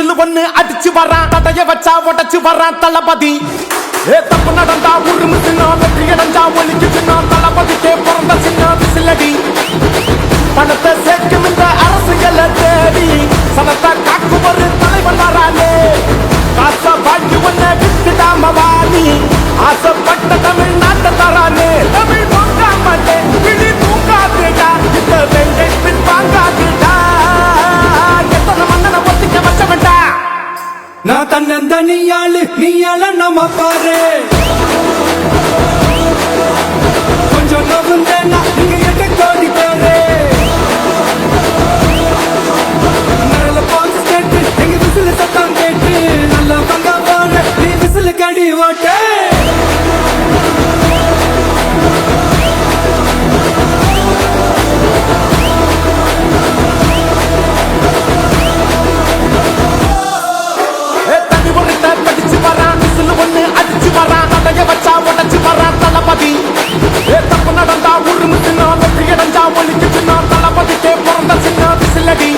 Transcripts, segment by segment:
Whistle ஒண்ணு அடிச்சு வரான், தடைய வச்சா உடச்சு வரான் தளபதி. தப்பு நடந்தா உருமு சின்ன, வெற்றி அடைஞ்சா ஒலிக்கு சின்ன, தளபதிக்கே பிறந்த சின்ன விசிலடி. பணத்தை சேர்க்கும் இந்த அரசுகளை தேடி சனத்தை காக்கும் ஒரு தலைவன் வரானே. காசை வாங்கி ஒன்ன வித்துடாம வாணி, ஆசைப்பட்ட தமிழ்நாட்டை தரானே. தமிழ் தூங்காமட்டே கிளி தூங்காதுடா, இந்த வெங்கை பின் வாங்காதுடா. எத்தனை மன்னனை ஒத்திக்க வச்சவன்டா. நான் தன்னந்தனியாளு நீயாள நம்ம பாரு. கொஞ்சம் நவுந்தேன்னா இங்க 8 கோடி பேரு. நல்ல பால்ஸ் கேட்டு எங்க விசில் சத்தம் கேட்டு, நல்ல பங்க போற நீ விசில் கடி ஓட்டு. தப்பு நடந்தா உருமு சின்ன, வெற்றி அடைஞ்சா ஒலிக்கு சின்ன, தளபதிக்கே பிறந்த சின்ன விசிலடி.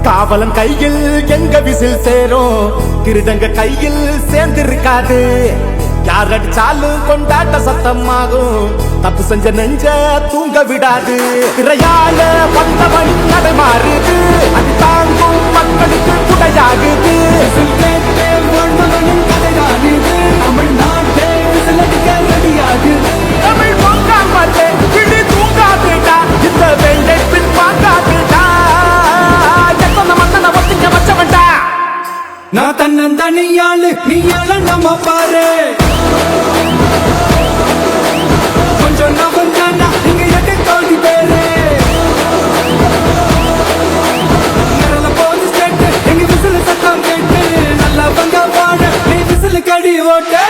காவலன் கையில் எங்க விசில் சேரும், திருடங்க கையில் சேர்ந்திருக்காது. யார் அடிச்சாலும் கொண்டாட்ட சத்தமாகும், தப்பு செஞ்ச நெஞ்ச தூங்க விடாது. திரையால வந்தவன் நடைமாறுது, அது தாங்கும் மக்களுக்கு குடையாகுது. தமிழ்நாட்டே விசில் அடிக்க ரெடியாகுது. தமிழ் வாங்காமட்டே கிளி தூங்காதுடா, இந்த வெங்கை பின் வாங்காதுடா. நான் தன்னந்தனியாளு நீயாள நம்ம பாரு. கொஞ்சம் நவுந்தேன்னா இங்க 8 கோடி பேரு. நல்ல போலீஸ் கேட்டு எங்க விசில் சத்தம் கேட்டு, நல்ல பங்க போட நீ விசில் கடி ஓட்டு.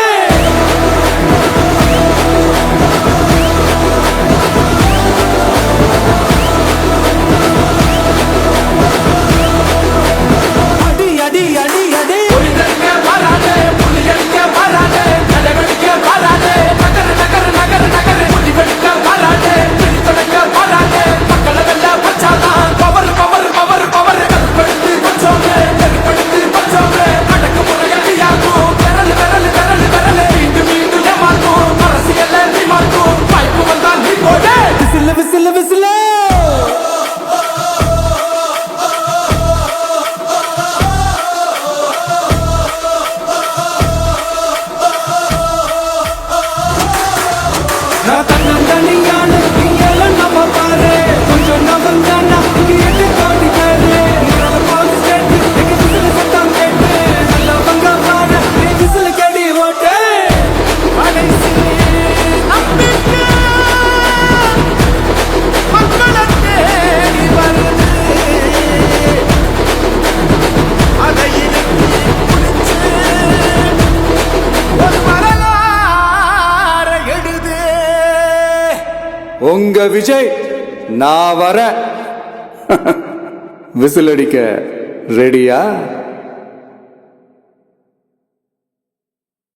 உங்க விஜய் நான் வர விசில் அடிக்க ரெடியா?